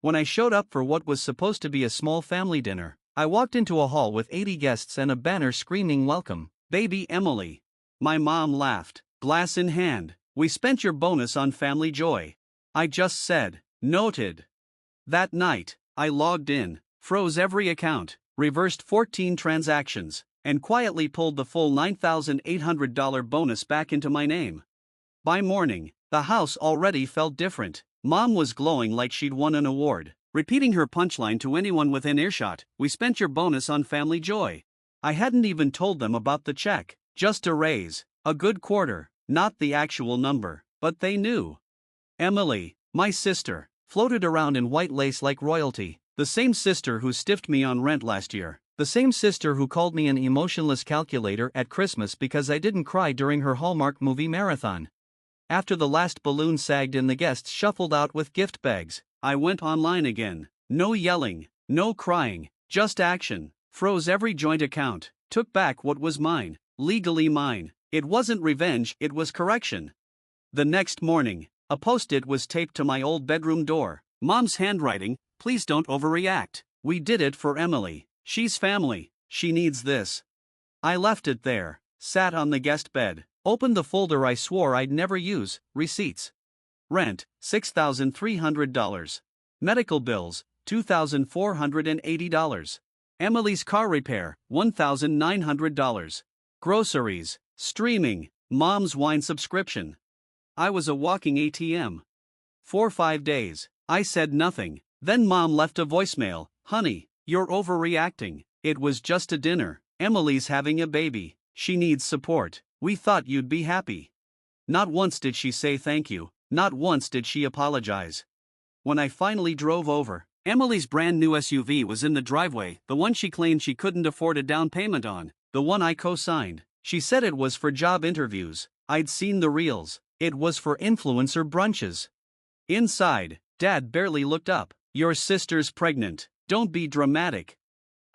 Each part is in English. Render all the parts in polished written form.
When I showed up for what was supposed to be a small family dinner, I walked into a hall with 80 guests and a banner screaming "Welcome, baby Emily." My mom laughed, glass in hand. "We spent your bonus on Family Joy." I just said, "Noted." That night, I logged in, froze every account, reversed 14 transactions, and quietly pulled the full $9,800 bonus back into my name. By morning, the house already felt different. Mom was glowing like she'd won an award, repeating her punchline to anyone within earshot: "We spent your bonus on Family Joy." I hadn't even told them about the check, just a raise, a good quarter, not the actual number, but they knew. Emily, my sister, floated around in white lace like royalty, the same sister who stiffed me on rent last year, the same sister who called me an emotionless calculator at Christmas because I didn't cry during her Hallmark movie marathon. After the last balloon sagged and the guests shuffled out with gift bags, I went online again. No yelling, no crying, just action. Froze every joint account, took back what was mine, legally mine. It wasn't revenge, it was correction. The next morning, a post-it was taped to my old bedroom door. "Mom's handwriting, please don't overreact. We did it for Emily. She's family, she needs this." I left it there, sat on the guest bed, opened the folder I swore I'd never use: receipts. Rent, $6,300. Medical bills, $2,480. Emily's car repair, $1,900. Groceries, streaming, Mom's wine subscription. I was a walking ATM. For 5 days, I said nothing. Then Mom left a voicemail: "Honey, you're overreacting. It was just a dinner. Emily's having a baby. She needs support. We thought you'd be happy." Not once did she say thank you, not once did she apologize. When I finally drove over, Emily's brand new SUV was in the driveway, the one she claimed she couldn't afford a down payment on, the one I co-signed. She said it was for job interviews. I'd seen the reels. It was for influencer brunches. Inside, Dad barely looked up. "Your sister's pregnant. Don't be dramatic."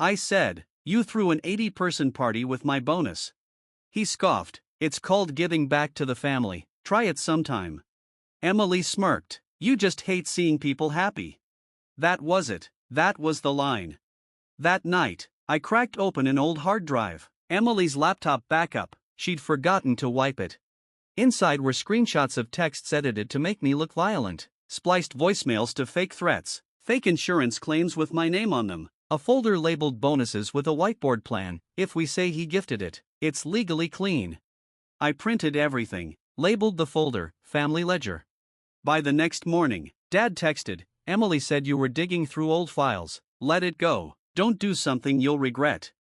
I said, "You threw an 80-person party with my bonus." He scoffed. "It's called giving back to the family. Try it sometime." Emily smirked. "You just hate seeing people happy." That was it. That was the line. That night, I cracked open an old hard drive, Emily's laptop backup. She'd forgotten to wipe it. Inside were screenshots of texts edited to make me look violent, spliced voicemails to fake threats, fake insurance claims with my name on them, a folder labeled bonuses with a whiteboard plan: "If we say he gifted it, it's legally clean." I printed everything, labeled the folder Family Ledger. By the next morning, Dad texted, "Emily said you were digging through old files. Let it go. Don't do something you'll regret."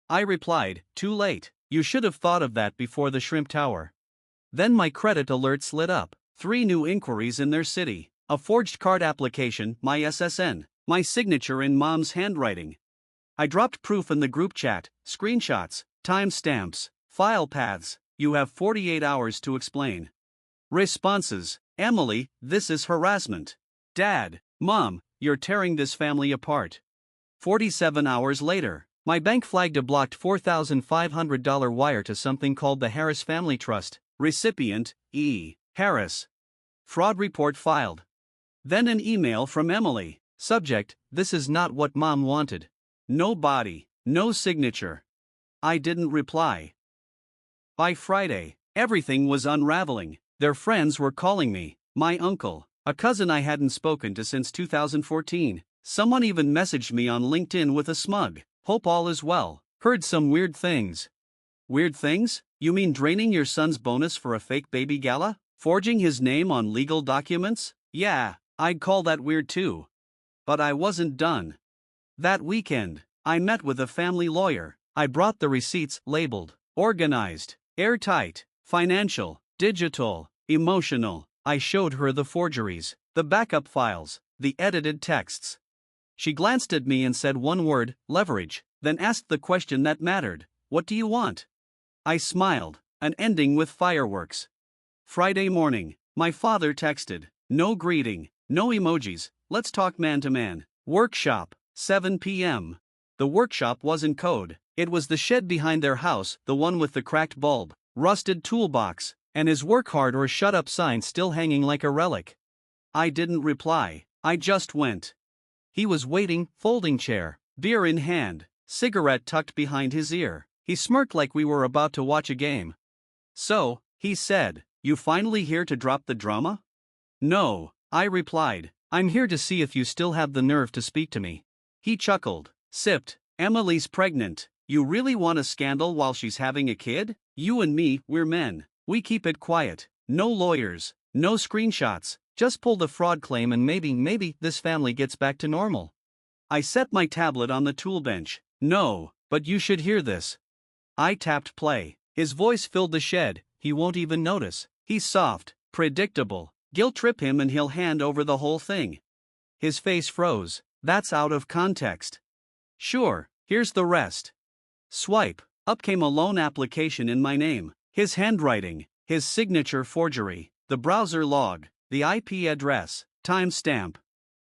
I replied, "Too late. You should have thought of that before the Shrimp Tower." Then my credit alerts lit up. 3 new inquiries in their city, a forged card application, my SSN, my signature in Mom's handwriting. I dropped proof in the group chat: screenshots, timestamps, file paths. "You have 48 hours to explain." Responses: "Emily, this is harassment." "Dad, Mom, you're tearing this family apart." 47 hours later, my bank flagged a blocked $4,500 wire to something called the Harris Family Trust. Recipient, E. Harris. Fraud report filed. Then an email from Emily. Subject: "This is not what Mom wanted." No body, no signature. I didn't reply. By Friday, everything was unraveling. Their friends were calling me. My uncle, a cousin I hadn't spoken to since 2014. Someone even messaged me on LinkedIn with a smug "Hope all is well. Heard some weird things." Weird things? You mean draining your son's bonus for a fake baby gala? Forging his name on legal documents? Yeah, I'd call that weird too. But I wasn't done. That weekend, I met with a family lawyer. I brought the receipts, labeled, organized, airtight, financial, digital, emotional. I showed her the forgeries, the backup files, the edited texts. She glanced at me and said one word: leverage, then asked the question that mattered: "What do you want?" I smiled, an ending with fireworks. Friday morning, my father texted. No greeting, no emojis, let's talk man to man. Workshop, 7 p.m. The workshop wasn't code, it was the shed behind their house, the one with the cracked bulb, rusted toolbox, and his "work hard or shut up" sign still hanging like a relic. I didn't reply, I just went. He was waiting, folding chair, beer in hand, cigarette tucked behind his ear. He smirked like we were about to watch a game. "So," he said, "you finally here to drop the drama?" "No," I replied. "I'm here to see if you still have the nerve to speak to me." He chuckled, sipped. "Emily's pregnant. You really want a scandal while she's having a kid? You and me, we're men. We keep it quiet. No lawyers, no screenshots. Just pull the fraud claim and maybe this family gets back to normal." I set my tablet on the tool bench. "No, but you should hear this." I tapped play. His voice filled the shed. "He won't even notice. He's soft, predictable. Guilt trip him and he'll hand over the whole thing." His face froze. "That's out of context." "Sure, here's the rest." Swipe. Up came a loan application in my name. His handwriting, his signature forgery, the browser log, the IP address, timestamp.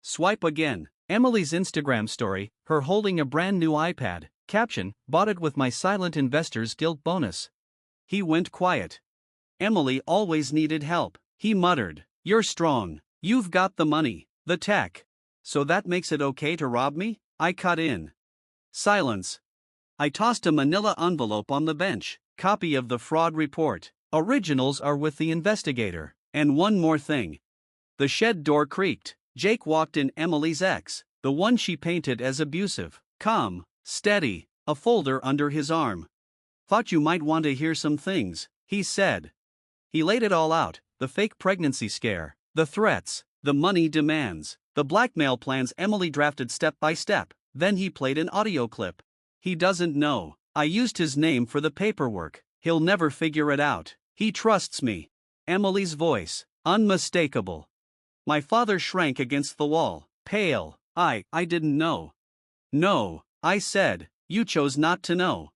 Swipe again. Emily's Instagram story, her holding a brand new iPad. Caption, "Bought it with my Silent Investors Guild bonus." He went quiet. "Emily always needed help," he muttered. "You're strong. You've got the money, the tech. So that makes it okay to rob me?" I cut in. Silence. I tossed a manila envelope on the bench. Copy of the fraud report. Originals are with the investigator. And one more thing. The shed door creaked. Jake walked in. Emily's ex, the one she painted as abusive. Calm, steady, a folder under his arm. "Thought you might want to hear some things," he said. He laid it all out, the fake pregnancy scare, the threats, the money demands, the blackmail plans Emily drafted step by step. Then he played an audio clip. "He doesn't know. I used his name for the paperwork. He'll never figure it out. He trusts me." Emily's voice, unmistakable. My father shrank against the wall, pale. I didn't know." "No," I said, "you chose not to know."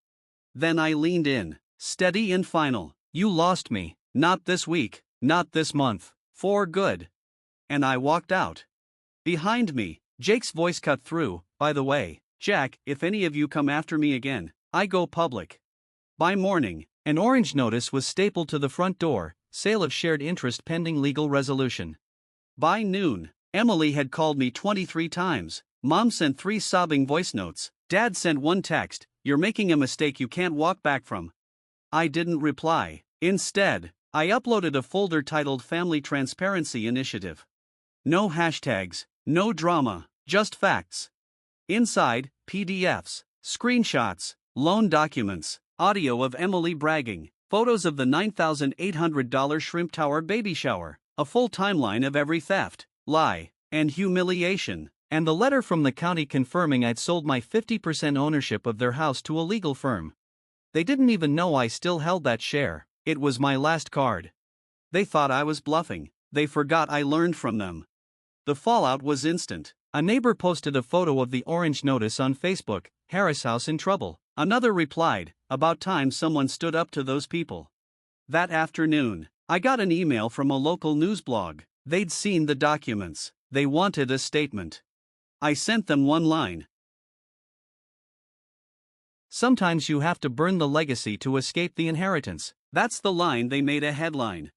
Then I leaned in, steady and final. "You lost me. Not this week, not this month. For good." And I walked out. Behind me, Jake's voice cut through. "By the way, Jack, if any of you come after me again, I go public." By morning, an orange notice was stapled to the front door, "Sale of shared interest pending legal resolution." By noon, Emily had called me 23 times. Mom sent 3 sobbing voice notes. Dad sent 1 text, "You're making a mistake you can't walk back from." I didn't reply. Instead, I uploaded a folder titled Family Transparency Initiative. No hashtags, no drama, just facts. Inside, PDFs, screenshots, loan documents, audio of Emily bragging, photos of the $9,800 Shrimp Tower baby shower, a full timeline of every theft, lie, and humiliation, and the letter from the county confirming I'd sold my 50% ownership of their house to a legal firm. They didn't even know I still held that share. It was my last card. They thought I was bluffing. They forgot I learned from them. The fallout was instant. A neighbor posted a photo of the orange notice on Facebook, "Harris House in trouble." Another replied, "About time someone stood up to those people." That afternoon, I got an email from a local news blog. They'd seen the documents. They wanted a statement. I sent them one line. "Sometimes you have to burn the legacy to escape the inheritance." That's the line they made a headline.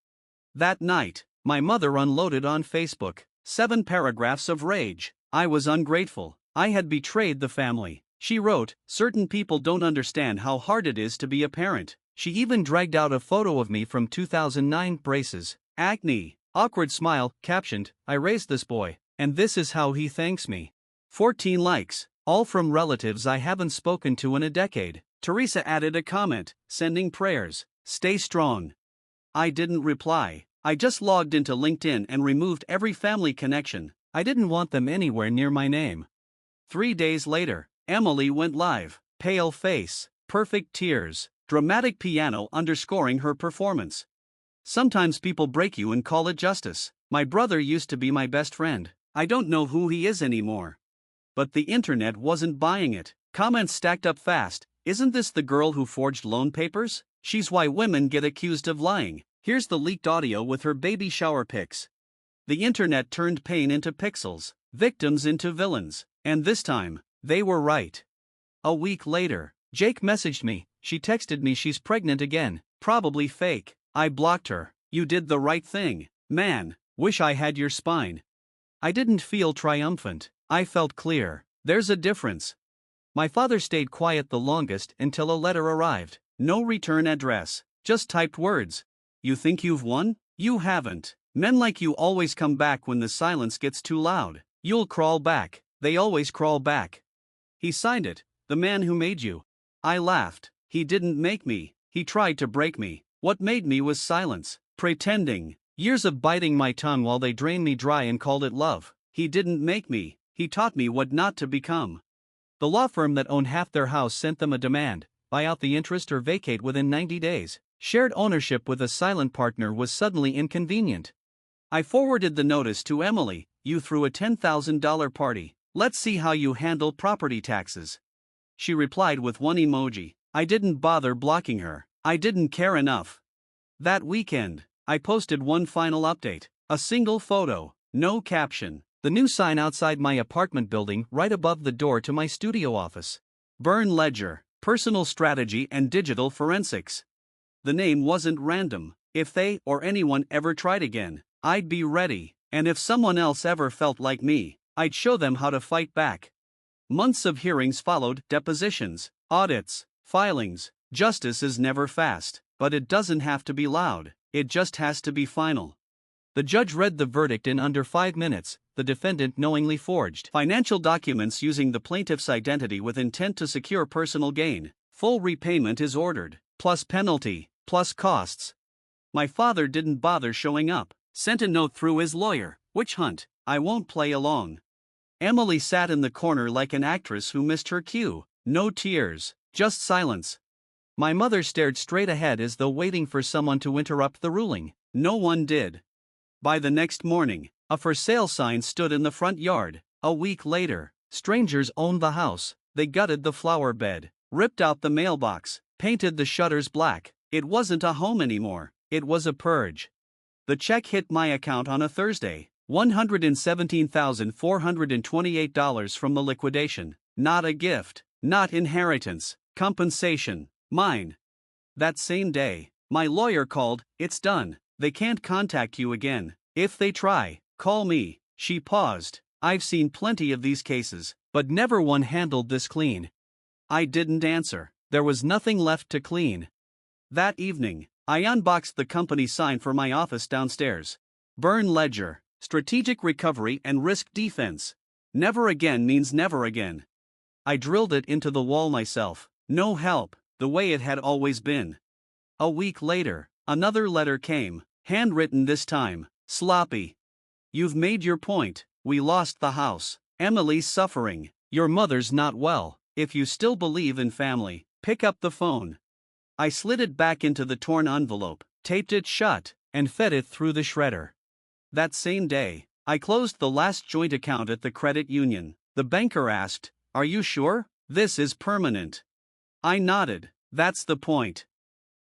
That night, my mother unloaded on Facebook. 7 paragraphs of rage. I was ungrateful. I had betrayed the family. She wrote, "Certain people don't understand how hard it is to be a parent." She even dragged out a photo of me from 2009. Braces, acne, awkward smile, captioned, "I raised this boy, and this is how he thanks me." 14 likes, all from relatives I haven't spoken to in a decade. Teresa added a comment, sending prayers, "Stay strong." I didn't reply. I just logged into LinkedIn and removed every family connection. I didn't want them anywhere near my name. 3 days later, Emily went live. Pale face, perfect tears, dramatic piano underscoring her performance. Sometimes people break you and call it justice. My brother used to be my best friend. I don't know who he is anymore. But the internet wasn't buying it. Comments stacked up fast. "Isn't this the girl who forged loan papers? She's why women get accused of lying. Here's the leaked audio with her baby shower pics." The internet turned pain into pixels, victims into villains, and this time, they were right. A week later, Jake messaged me. "She texted me she's pregnant again, probably fake." I blocked her. "You did the right thing, man, wish I had your spine." I didn't feel triumphant. I felt clear. There's a difference. My father stayed quiet the longest until a letter arrived. No return address. Just typed words. You think you've won? You haven't. Men like you always come back when the silence gets too loud. You'll crawl back. They always crawl back. He signed it. The man who made you. I laughed. He didn't make me. He tried to break me. What made me was silence. Pretending. Years of biting my tongue while they drained me dry and called it love. He didn't make me. He taught me what not to become. The law firm that owned half their house sent them a demand: buy out the interest or vacate within 90 days. Shared ownership with a silent partner was suddenly inconvenient. I forwarded the notice to Emily. You threw a $10,000 party. Let's see how you handle property taxes. She replied with one emoji. I didn't bother blocking her. I didn't care enough. That weekend, I posted one final update. A single photo, no caption. The new sign outside my apartment building right above the door to my studio office. Byrne Ledger, Personal Strategy and Digital Forensics. The name wasn't random. If they or anyone ever tried again, I'd be ready. And if someone else ever felt like me, I'd show them how to fight back. Months of hearings followed, depositions, audits, filings. Justice is never fast, but it doesn't have to be loud. It just has to be final. The judge read the verdict in under 5 minutes. The defendant knowingly forged financial documents using the plaintiff's identity with intent to secure personal gain. Full repayment is ordered, plus penalty, plus costs. My father didn't bother showing up. Sent a note through his lawyer. Witch hunt. I won't play along. Emily sat in the corner like an actress who missed her cue. No tears, just silence. My mother stared straight ahead as though waiting for someone to interrupt the ruling. No one did. By the next morning, a for sale sign stood in the front yard. A week later, strangers owned the house. They gutted the flower bed, ripped out the mailbox, painted the shutters black. It wasn't a home anymore. It was a purge. The check hit my account on a Thursday. $117,428 from the liquidation. Not a gift, not inheritance, compensation, mine. That same day, my lawyer called. It's done. They can't contact you again. If they try, call me. She paused. I've seen plenty of these cases, but never one handled this clean. I didn't answer. There was nothing left to clean. That evening, I unboxed the company sign for my office downstairs. Byrne Ledger, Strategic Recovery and Risk Defense. Never again means never again. I drilled it into the wall myself. No help, the way it had always been. A week later, another letter came, handwritten this time, sloppy. You've made your point. We lost the house. Emily's suffering. Your mother's not well. If you still believe in family, pick up the phone. I slid it back into the torn envelope, taped it shut, and fed it through the shredder. That same day, I closed the last joint account at the credit union. The banker asked, "Are you sure? This is permanent." I nodded. That's the point.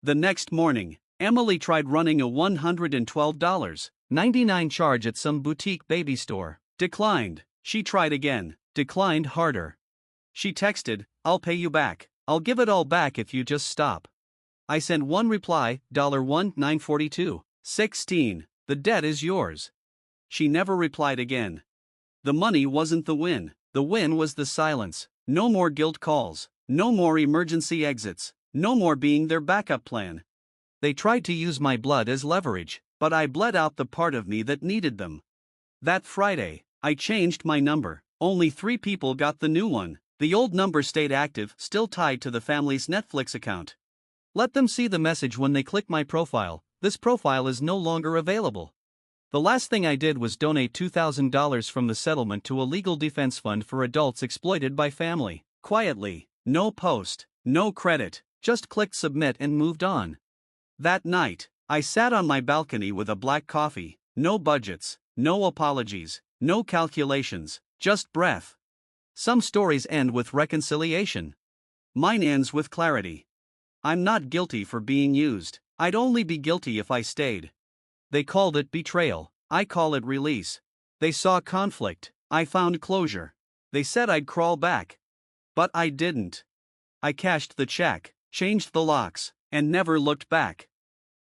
The next morning, Emily tried running a $112.99 charge at some boutique baby store. Declined. She tried again. Declined harder. She texted, "I'll pay you back. I'll give it all back if you just stop." I sent one reply, $1,942.16. The debt is yours. She never replied again. The money wasn't the win. The win was the silence. No more guilt calls. No more emergency exits. No more being their backup plan. They tried to use my blood as leverage, but I bled out the part of me that needed them. That Friday, I changed my number. Only 3 people got the new one. The old number stayed active, still tied to the family's Netflix account. Let them see the message when they click my profile. This profile is no longer available. The last thing I did was donate $2,000 from the settlement to a legal defense fund for adults exploited by family. Quietly, no post, no credit, just clicked submit and moved on. That night, I sat on my balcony with a black coffee. No budgets, no apologies, no calculations, just breath. Some stories end with reconciliation. Mine ends with clarity. I'm not guilty for being used. I'd only be guilty if I stayed. They called it betrayal. I call it release. They saw conflict. I found closure. They said I'd crawl back. But I didn't. I cashed the check, changed the locks, and never looked back.